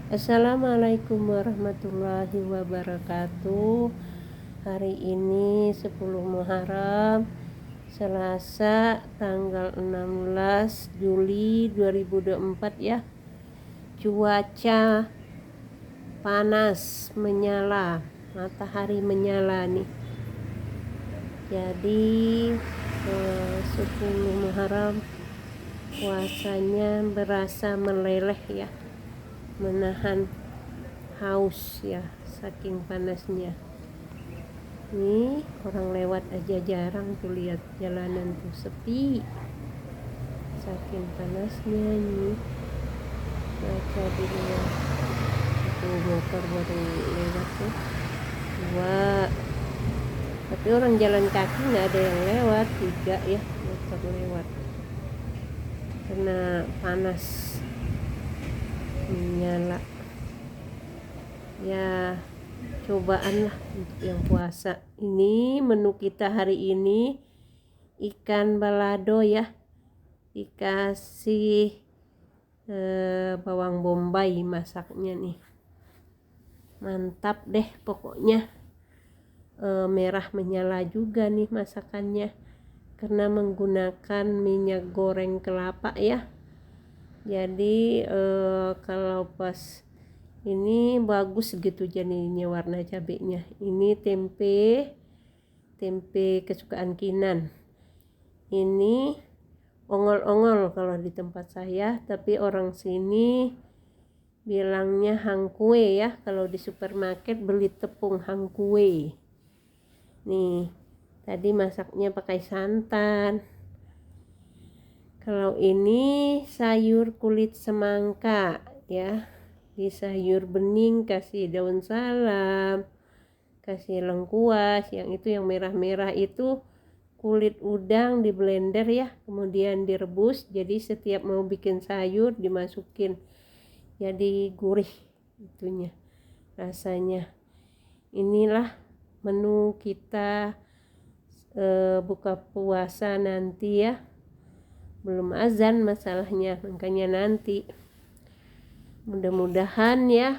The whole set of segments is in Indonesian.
Assalamualaikum warahmatullahi wabarakatuh. Hari ini 10 Muharram, Selasa tanggal 16 Juli 2024 ya. Cuaca panas menyala, matahari menyala nih. Jadi 10 Muharram puasanya berasa meleleh ya, menahan haus ya, saking panasnya. Nih orang lewat aja jarang tuh, lihat jalanan tuh sepi, saking panasnya nih. Baca di luar itu motor baru lewat tuh dua, tapi orang jalan kaki nggak ada yang lewat, 3 ya motor lewat karena panas menyala ya. Cobaan lah untuk yang puasa. Ini menu kita hari ini ikan balado ya, dikasih bawang bombay masaknya nih, mantap deh pokoknya. Merah menyala juga nih masakannya karena menggunakan minyak goreng kelapa ya. Jadi kalau pas ini bagus gitu jadinya warna cabenya. Ini tempe kesukaan Kinan. Ini ongol-ongol kalau di tempat saya, tapi orang sini bilangnya hangkue ya. Kalau di supermarket beli tepung hangkue. Nih, tadi masaknya pakai santan. Kalau ini sayur kulit semangka ya. Di sayur bening kasih daun salam, kasih lengkuas, yang itu yang merah-merah itu kulit udang di blender ya, kemudian direbus. Jadi setiap mau bikin sayur dimasukin, jadi gurih itunya rasanya. Inilah menu kita buka puasa nanti ya. Belum azan masalahnya, makanya nanti. Mudah-mudahan ya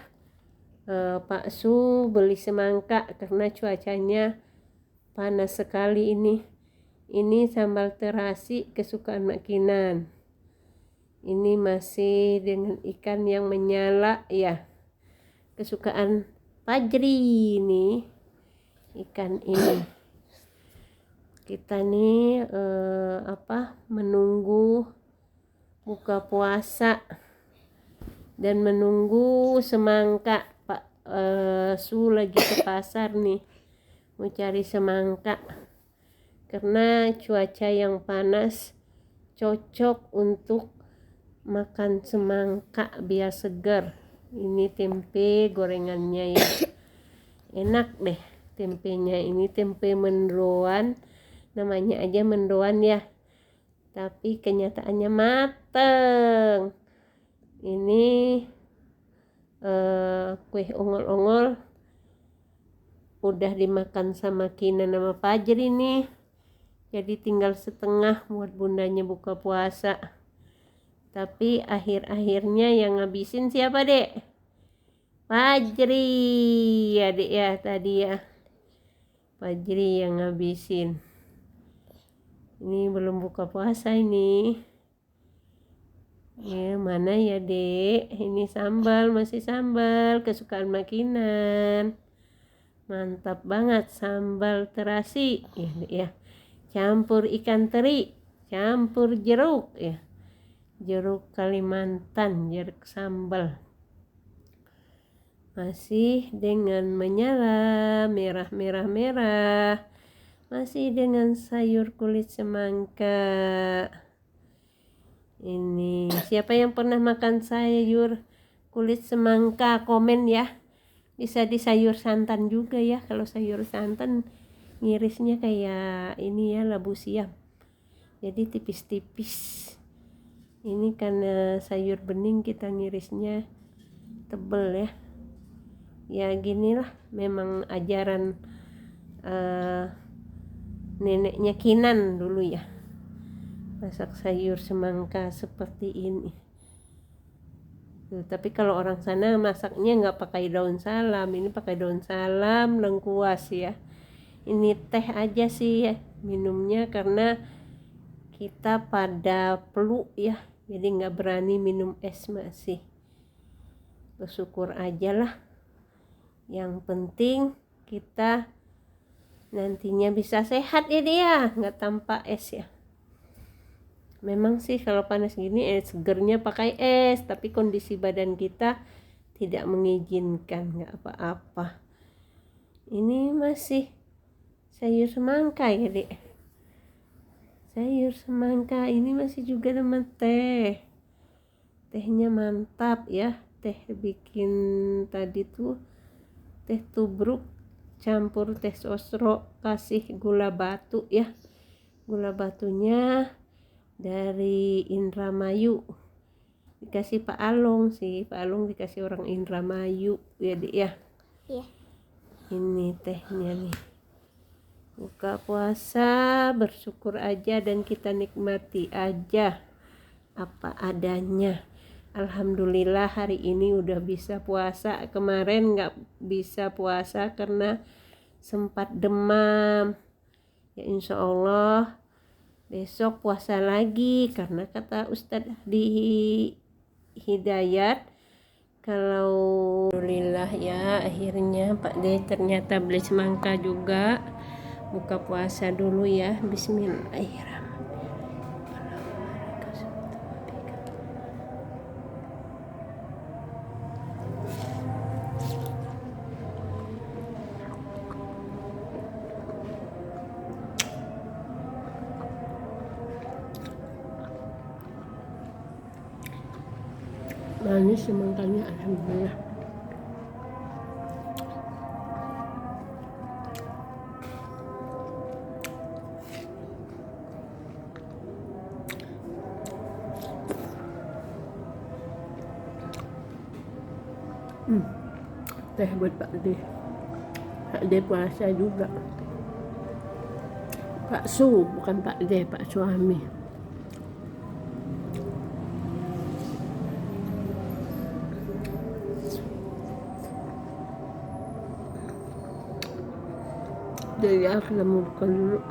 Pak Su beli semangka karena cuacanya panas sekali ini. Ini sambal terasi kesukaan Mak Kinan. Ini masih dengan ikan yang menyala ya, kesukaan Fajri ini ikan ini. Kita nih menunggu buka puasa dan menunggu semangka. Pak Su lagi ke pasar nih mau cari semangka karena cuaca yang panas cocok untuk makan semangka biar segar. Ini tempe gorengannya ya, enak deh tempenya. Ini tempe mendoan, namanya aja mendoan ya, tapi kenyataannya mateng. Ini kue ongol-ongol udah dimakan sama Kinan sama Fajri nih, jadi tinggal setengah buat bundanya buka puasa. Tapi akhir-akhirnya yang ngabisin siapa dek? Fajri ya dek ya, tadi ya Fajri yang ngabisin. Ini belum buka puasa ini ya. Mana ya dek, ini sambal, masih sambal kesukaan Mak Kinan. Mantap banget sambal terasi ya dek ya, campur ikan teri, campur jeruk ya, jeruk Kalimantan, jeruk sambal, masih dengan menyala merah, masih dengan sayur kulit semangka. Ini siapa yang pernah makan sayur kulit semangka, komen ya. Bisa di sayur santan juga ya. Kalau sayur santan ngirisnya kayak ini ya, labu siam, jadi tipis-tipis. Ini karena sayur bening kita ngirisnya tebel ya. Ya ginilah memang ajaran neneknya Kinan dulu ya, masak sayur semangka seperti ini. Tuh, tapi kalau orang sana masaknya nggak pakai daun salam, ini pakai daun salam, lengkuas ya. Ini teh aja sih ya minumnya karena kita pada flu ya, jadi nggak berani minum es masih. Bersyukur aja lah. Yang penting kita nantinya bisa sehat ya dia, nggak tanpa es ya. Memang sih kalau panas gini segernya pakai es, tapi kondisi badan kita tidak mengizinkan, nggak apa-apa. Ini masih sayur semangka ya dek. Sayur semangka ini masih juga dengan teh. Tehnya mantap ya. Teh bikin tadi tuh teh tubruk campur teh sosro, kasih gula batu ya. Gula batunya dari Indramayu, dikasih Pak Alung sih, Pak Alung dikasih orang Indramayu ya dek ya. Iya. Ini tehnya nih. Buka puasa bersyukur aja dan kita nikmati aja apa adanya. Alhamdulillah hari ini udah bisa puasa. Kemarin nggak bisa puasa karena sempat demam. Ya insya Allah besok puasa lagi karena kata Ustadz di Hidayat kalau alhamdulillah ya akhirnya Pak D ternyata beli semangka juga. Buka puasa dulu ya. Bismillahirrahmanirrahim. Manis semangkanya alhamdulillah. Teh buat Pak D. Pak D puasa juga. Pak Su, bukan Pak D, Pak suami. Jadi aku mau buka dulu.